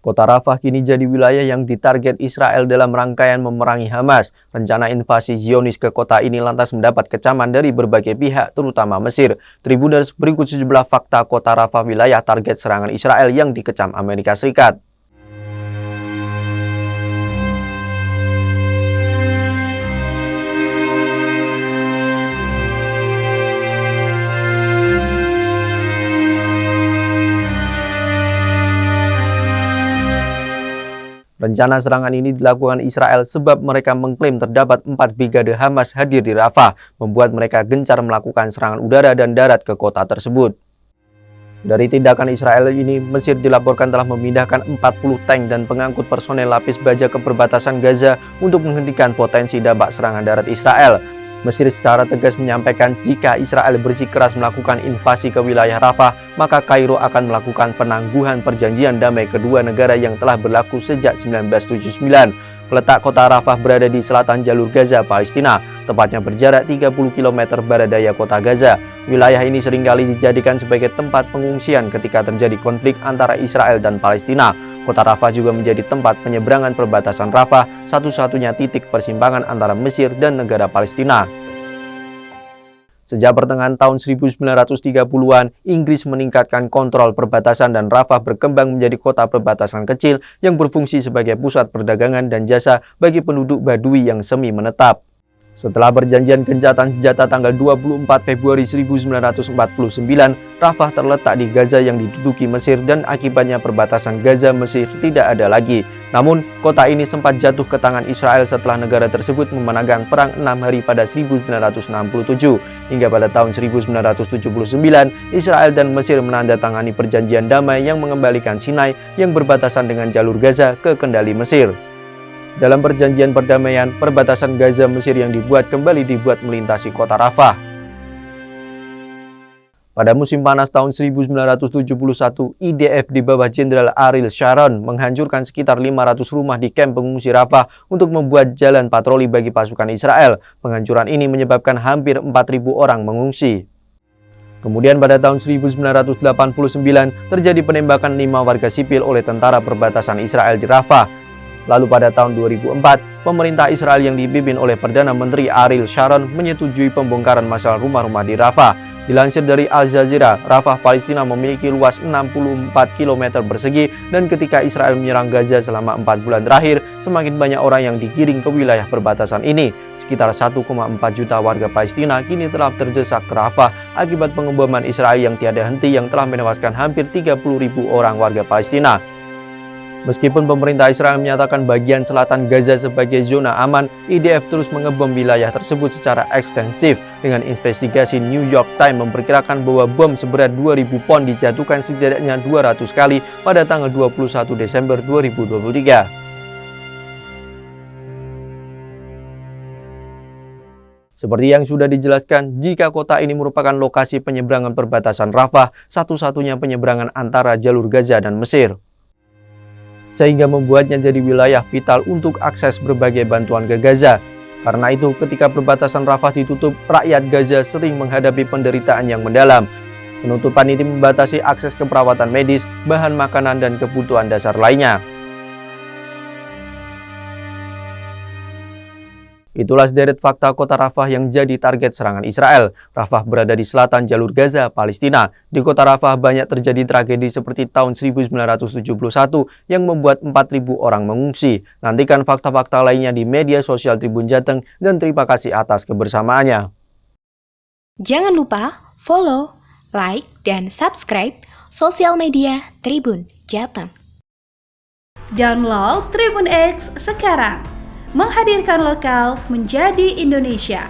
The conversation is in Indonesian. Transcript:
Kota Rafah kini jadi wilayah yang ditarget Israel dalam rangkaian memerangi Hamas. Rencana invasi Zionis ke kota ini lantas mendapat kecaman dari berbagai pihak, terutama Mesir. Tribuners, berikut sejumlah fakta kota Rafah wilayah target serangan Israel yang dikecam Amerika Serikat. Rencana serangan ini dilakukan Israel sebab mereka mengklaim terdapat 4 brigade Hamas hadir di Rafah, membuat mereka gencar melakukan serangan udara dan darat ke kota tersebut. Dari tindakan Israel ini, Mesir dilaporkan telah memindahkan 40 tank dan pengangkut personel lapis baja ke perbatasan Gaza untuk menghentikan potensi dampak serangan darat Israel. Mesir secara tegas menyampaikan jika Israel bersikeras melakukan invasi ke wilayah Rafah, maka Kairo akan melakukan penangguhan perjanjian damai kedua negara yang telah berlaku sejak 1979. Letak kota Rafah berada di selatan jalur Gaza, Palestina, tepatnya berjarak 30 km barat daya kota Gaza. Wilayah ini seringkali dijadikan sebagai tempat pengungsian ketika terjadi konflik antara Israel dan Palestina. Kota Rafah juga menjadi tempat penyeberangan perbatasan Rafah, satu-satunya titik persimpangan antara Mesir dan negara Palestina. Sejak pertengahan tahun 1930-an, Inggris meningkatkan kontrol perbatasan dan Rafah berkembang menjadi kota perbatasan kecil yang berfungsi sebagai pusat perdagangan dan jasa bagi penduduk Badui yang semi menetap. Setelah perjanjian gencatan senjata tanggal 24 Februari 1949, Rafah terletak di Gaza yang diduduki Mesir dan akibatnya perbatasan Gaza-Mesir tidak ada lagi. Namun, kota ini sempat jatuh ke tangan Israel setelah negara tersebut memenangkan Perang 6 Hari pada 1967. Hingga pada tahun 1979, Israel dan Mesir menandatangani perjanjian damai yang mengembalikan Sinai yang berbatasan dengan jalur Gaza ke kendali Mesir. Dalam perjanjian perdamaian, perbatasan Gaza-Mesir yang dibuat kembali dibuat melintasi kota Rafah. Pada musim panas tahun 1971, IDF di bawah Jenderal Ariel Sharon menghancurkan sekitar 500 rumah di kamp pengungsi Rafah untuk membuat jalan patroli bagi pasukan Israel. Penghancuran ini menyebabkan hampir 4.000 orang mengungsi. Kemudian pada tahun 1989 terjadi penembakan 5 warga sipil oleh tentara perbatasan Israel di Rafah. Lalu pada tahun 2004, pemerintah Israel yang dipimpin oleh Perdana Menteri Ariel Sharon menyetujui pembongkaran masalah rumah-rumah di Rafah. Dilansir dari Al Jazeera, Rafah, Palestina memiliki luas 64 km persegi dan ketika Israel menyerang Gaza selama 4 bulan terakhir, semakin banyak orang yang digiring ke wilayah perbatasan ini. Sekitar 1,4 juta warga Palestina kini telah terdesak ke Rafah akibat pengeboman Israel yang tiada henti yang telah menewaskan hampir 30.000 orang warga Palestina. Meskipun pemerintah Israel menyatakan bagian selatan Gaza sebagai zona aman, IDF terus mengebom wilayah tersebut secara ekstensif. Dengan investigasi, New York Times memperkirakan bahwa bom seberat 2.000 pon dijatuhkan setidaknya 200 kali pada tanggal 21 Desember 2023. Seperti yang sudah dijelaskan, jika kota ini merupakan lokasi penyeberangan perbatasan Rafah, satu-satunya penyeberangan antara jalur Gaza dan Mesir, sehingga membuatnya jadi wilayah vital untuk akses berbagai bantuan ke Gaza. Karena itu, ketika perbatasan Rafah ditutup, rakyat Gaza sering menghadapi penderitaan yang mendalam. Penutupan ini membatasi akses ke perawatan medis, bahan makanan, dan kebutuhan dasar lainnya. Itulah sederet fakta kota Rafah yang jadi target serangan Israel. Rafah berada di selatan jalur Gaza, Palestina. Di kota Rafah banyak terjadi tragedi seperti tahun 1971 yang membuat 4.000 orang mengungsi. Nantikan fakta-fakta lainnya di media sosial Tribun Jateng dan terima kasih atas kebersamaannya. Jangan lupa follow, like, dan subscribe sosial media Tribun Jateng. Download Tribun X sekarang. Menghadirkan lokal menjadi Indonesia.